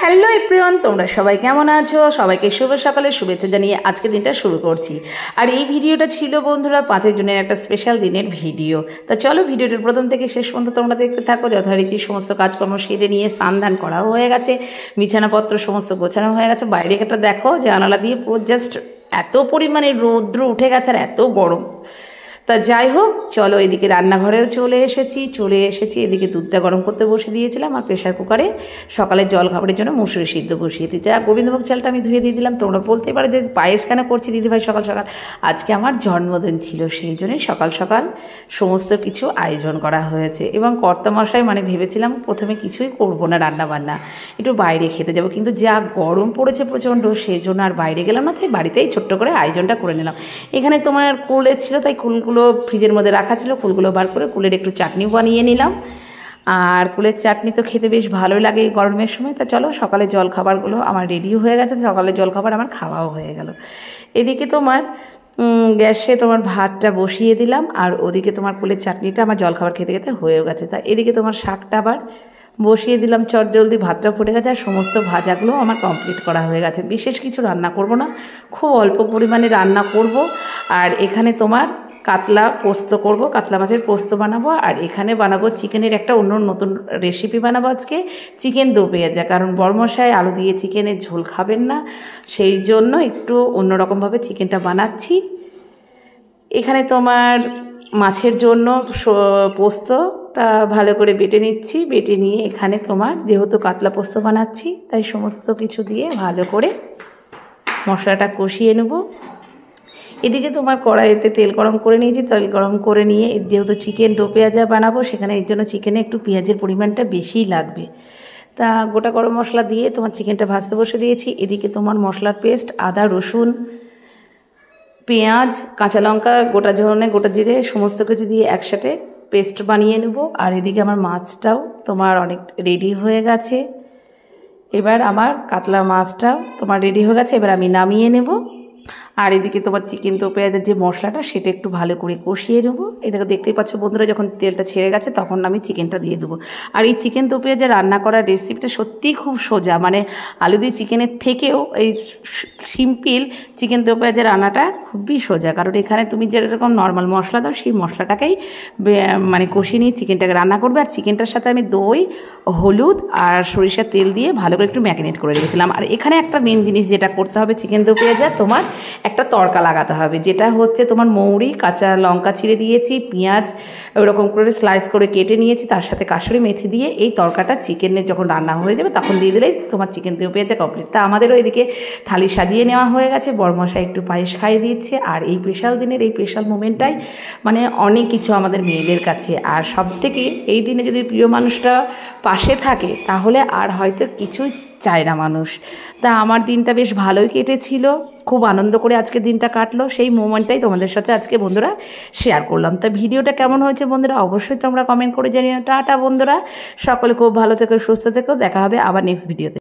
Hello everyone, তোমরা সবাই কেমন আছো? সবাইকে শুভ সকালে শুভেচ্ছা জানিয়ে আজকে দিনটা শুরু করছি। আর এই ভিডিওটা ছিল বন্ধুরা 5 জনের একটা স্পেশাল দিনের ভিডিও। তা চলো ভিডিওটার প্রথম থেকে শেষ পর্যন্ত তোমরা দেখতে থাকো। যথারীতি সমস্ত কাজকর্ম সেরে নিয়ে স্নান করাও হয়ে গেছে, বিছানাপত্র সমস্ত গোছানো হয়ে গেছে। বাইরে একটা দেখো জানালা দিয়ে পুরো জাস্ট এত পরিমাণে রৌদ্র উঠে গেছে আর এত গরম। তা যাই হোক, চলো এদিকে রান্নাঘরেও চলে এসেছি। এদিকে দুধটা গরম করতে বসে দিয়েছিলাম আর প্রেশার কুকারে সকালে জল খাবারের জন্য মুসুরি সিদ্ধ বসিয়ে দিতে। আর গোবিন্দভোগ চালটা আমি ধুয়ে দিয়ে দিলাম। তোমরা বলতে পারো যে পায়েস কেন করছি দিদিভাই সকাল সকাল? আজকে আমার জন্মদিন ছিল, সেই জন্যই সকাল সকাল সমস্ত কিছু আয়োজন করা হয়েছে। এবং কর্তামশাই ভেবেছিলাম প্রথমে কিছুই করব না, রান্না বান্না একটু বাইরে খেতে যাব, কিন্তু যা গরম পড়েছে প্রচণ্ড, সেই জন্য আর বাইরে গেলাম না। তাই বাড়িতেই ছোট্ট করে আয়োজনটা করে নিলাম। এখানে তোমার কুলে ছিল, তাই কুলগুলো ফ্রিজের মধ্যে রাখা ছিল, কুলগুলো বার করে কুলের একটু চাটনি বানিয়ে নিলাম। আর কুলের চাটনি তো খেতে বেশ ভালোই লাগে এই গরমের সময়। তা চলো সকালে জল খাবারগুলো আমার রেডিও হয়ে গেছে, সকালে জল খাবার আমার খাওয়াও হয়ে গেল। এদিকে তোমার গ্যাসে তোমার ভাতটা বসিয়ে দিলাম, আর ওদিকে তোমার কুলের চাটনিটা আমার জল খাবার খেতে খেতে হয়েও গেছে। তা এদিকে তোমার শাকটা আবার বসিয়ে দিলাম, চট জলদি ভাতটা ফুটে গেছে আর সমস্ত ভাজাগুলো আমার কমপ্লিট করা হয়ে গেছে। বিশেষ কিছু রান্না করব না, খুব অল্প পরিমাণে রান্না করব। আর এখানে তোমার কাতলা পোস্ত করব, কাতলা মাছের পোস্ত বানাবো। আর এখানে বানাবো চিকেনের একটা অন্য নতুন রেসিপি বানাবো আজকে, চিকেন দো পেঁয়াজা। কারণ বড়মশাই আলু দিয়ে চিকেনের ঝোল খাবেন না, সেই জন্য একটু অন্যরকমভাবে চিকেনটা বানাচ্ছি। এখানে তোমার মাছের জন্য পোস্তটা ভালো করে বেটে নিচ্ছি। বেটে নিয়ে এখানে তোমার যেহেতু কাতলা পোস্ত বানাচ্ছি, তাই সমস্ত কিছু দিয়ে ভালো করে মশলাটা কষিয়ে নেব। এদিকে তোমার কড়াইতে তেল গরম করে নিয়েছি। তেল গরম করে নিয়ে যেহেতু চিকেন দো পেঁয়াজা বানাবো, সেখানে এর জন্য চিকেনে একটু পেঁয়াজের পরিমাণটা বেশিই লাগবে। তা গোটা গরম মশলা দিয়ে তোমার চিকেনটা ভাজতে বসে দিয়েছি। এদিকে তোমার মশলার পেস্ট, আদা রসুন পেঁয়াজ কাঁচা লঙ্কা গোটা ধনে গোটা জিরে সমস্ত কিছু দিয়ে একসাথে পেস্ট বানিয়ে নেব। আর এদিকে আমার মাছটাও তোমার অনেক রেডি হয়ে গেছে। এবার আমার কাতলা মাছটাও তোমার রেডি হয়ে গেছে, এবার আমি নামিয়ে নেব। আর এদিকে তোমার চিকেন দো পেঁয়াজের যে মশলাটা, সেটা একটু ভালো করে কষিয়ে নেবো। এদিকে দেখতেই পাচ্ছ বন্ধুরা, যখন তেলটা ছেড়ে গেছে তখন আমি চিকেনটা দিয়ে দেবো। আর এই চিকেন দো পেঁয়াজা রান্না করার রেসিপিটা সত্যিই খুব সোজা, আলু দিয়ে চিকেনের থেকেও এই সিম্পল চিকেন দো পেঁয়াজা রান্নাটা খুবই সোজা। কারণ এখানে তুমি যেরকম নর্মাল মশলা দাও, সেই মশলাটাকেই কষিয়ে নিয়ে চিকেনটাকে রান্না করবে। আর চিকেনটার সাথে আমি দই, হলুদ আর সরিষার তেল দিয়ে ভালো করে একটু ম্যারিনেট করে রেখেছিলাম। আর এখানে একটা মেন জিনিস যেটা করতে হবে চিকেন দো পেঁয়াজা, তোমার একটা তড়কা লাগাতে হবে, যেটা হচ্ছে তোমার মৌরি, কাঁচা লঙ্কা ছিঁড়ে দিয়েছি, পেঁয়াজ ওরকম করে স্লাইস করে কেটে নিয়েছি, তার সাথে কাসুরি মেথি দিয়ে এই তড়কাটা চিকেনের যখন রান্না হয়ে যাবে তখন দিয়ে দিলেই তোমার চিকেন দো পেঁয়াজা কমপ্লিট। তা আমাদেরও এদিকে থালি সাজিয়ে নেওয়া হয়ে গেছে, বড়মশাই একটু পায়েস খাইয়ে দিচ্ছে। আর এই স্পেশাল দিনের এই স্পেশাল মোমেন্টটাই অনেক কিছু আমাদের মেয়েদের কাছে। আর সব থেকে এই দিনে যদি প্রিয় মানুষটা পাশে থাকে, তাহলে আর হয়তো কিছুই চায় না মানুষ। তা আমার দিনটা বেশ ভালোই কেটেছিল, খুব আনন্দ করে আজকে দিনটা কাটলো। সেই মোমেন্টটাই তোমাদের সাথে আজকে বন্ধুরা শেয়ার করলাম। তা ভিডিওটা কেমন হয়েছে বন্ধুরা অবশ্যই তোমরা কমেন্ট করে জানিও। টাটা বন্ধুরা, সকলে খুব ভালো থেকো, সুস্থ থেকো। দেখা হবে আবার নেক্সট ভিডিওতে।